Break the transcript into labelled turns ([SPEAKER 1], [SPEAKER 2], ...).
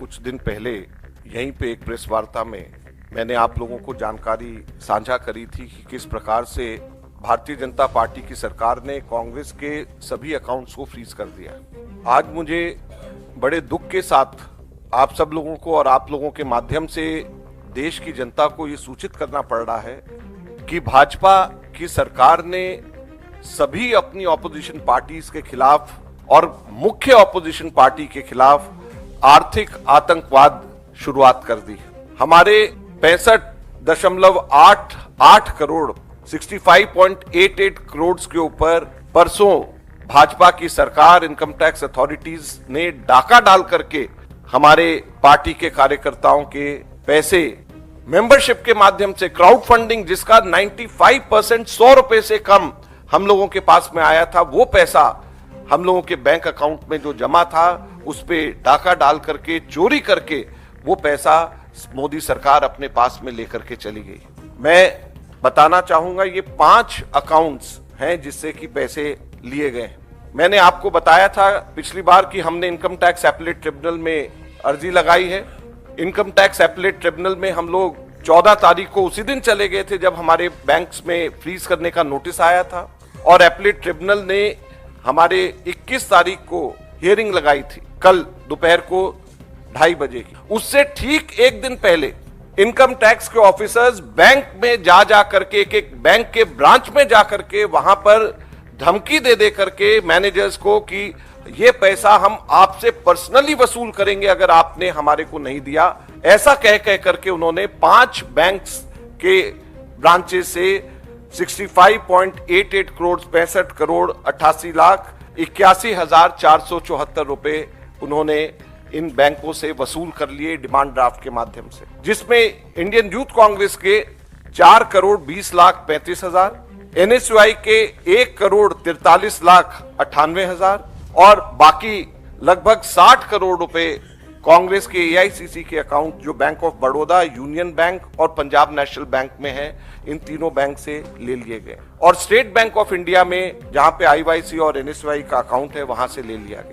[SPEAKER 1] कुछ दिन पहले यहीं पे एक प्रेस वार्ता में मैंने आप लोगों को जानकारी साझा करी थी कि किस प्रकार से भारतीय जनता पार्टी की सरकार ने कांग्रेस के सभी अकाउंट्स को फ्रीज कर दिया। आज मुझे बड़े दुख के साथ आप सब लोगों को और आप लोगों के माध्यम से देश की जनता को ये सूचित करना पड़ रहा है कि भाजपा की सरकार ने सभी अपनी ऑपोजिशन पार्टीज के खिलाफ और मुख्य ऑपोजिशन पार्टी के खिलाफ आर्थिक आतंकवाद शुरुआत कर दी। हमारे 65.88 करोड़ 65.88 करोड़ के ऊपर परसों भाजपा की सरकार इनकम टैक्स अथॉरिटीज ने डाका डाल करके हमारे पार्टी के कार्यकर्ताओं के पैसे मेंबरशिप के माध्यम से क्राउड फंडिंग जिसका 95% 100 रुपए से कम हम लोगों के पास में आया था, वो पैसा हम लोगों के बैंक अकाउंट में जो जमा था उस पे डाका डाल करके चोरी करके वो पैसा मोदी सरकार अपने पास में लेकर के चली गई। मैं बताना चाहूंगा ये 5 अकाउंट्स हैं जिससे कि पैसे लिए गए। मैंने आपको बताया था पिछली बार कि हमने इनकम टैक्स एपीलेट ट्रिब्यूनल में अर्जी लगाई है। इनकम टैक्स एपीलेट ट्रिब्यूनल में हम लोग 14 तारीख को उसी दिन चले गए थे जब हमारे बैंक्स में फ्रीज करने का नोटिस आया था और एपीलेट ट्रिब्यूनल ने हमारे 21 तारीख को हियरिंग लगाई थी, कल दोपहर को 2:30 बजे की। उससे ठीक एक दिन पहले इनकम टैक्स के ऑफिसर्स बैंक में जा करके एक बैंक के ब्रांच में जा करके वहां पर धमकी दे करके मैनेजर्स को कि ये पैसा हम आपसे पर्सनली वसूल करेंगे अगर आपने हमारे को नहीं दिया, ऐसा कह करके उन्होंने 5 बैंक्स के ब्रांचेस से 65.88 करोड़ 65 करोड़ 88 लाख 81,474 रुपए उन्होंने इन बैंकों से वसूल कर लिए डिमांड ड्राफ्ट के माध्यम से, जिसमें इंडियन यूथ कांग्रेस के 4 करोड़ 20 लाख 35 हजार, एनएसयूआई के 1 करोड़ 43 लाख 98 हजार और बाकी लगभग 60 करोड़ रुपए कांग्रेस के एआईसीसी के अकाउंट जो bank of Baroda, union bank और पंजाब नेशनल बैंक में है, इन तीनों बैंक से ले लिए गए और स्टेट बैंक ऑफ इंडिया में जहां पे आईवाईसी और एनएसयूआई का अकाउंट है वहां से ले लिया गया।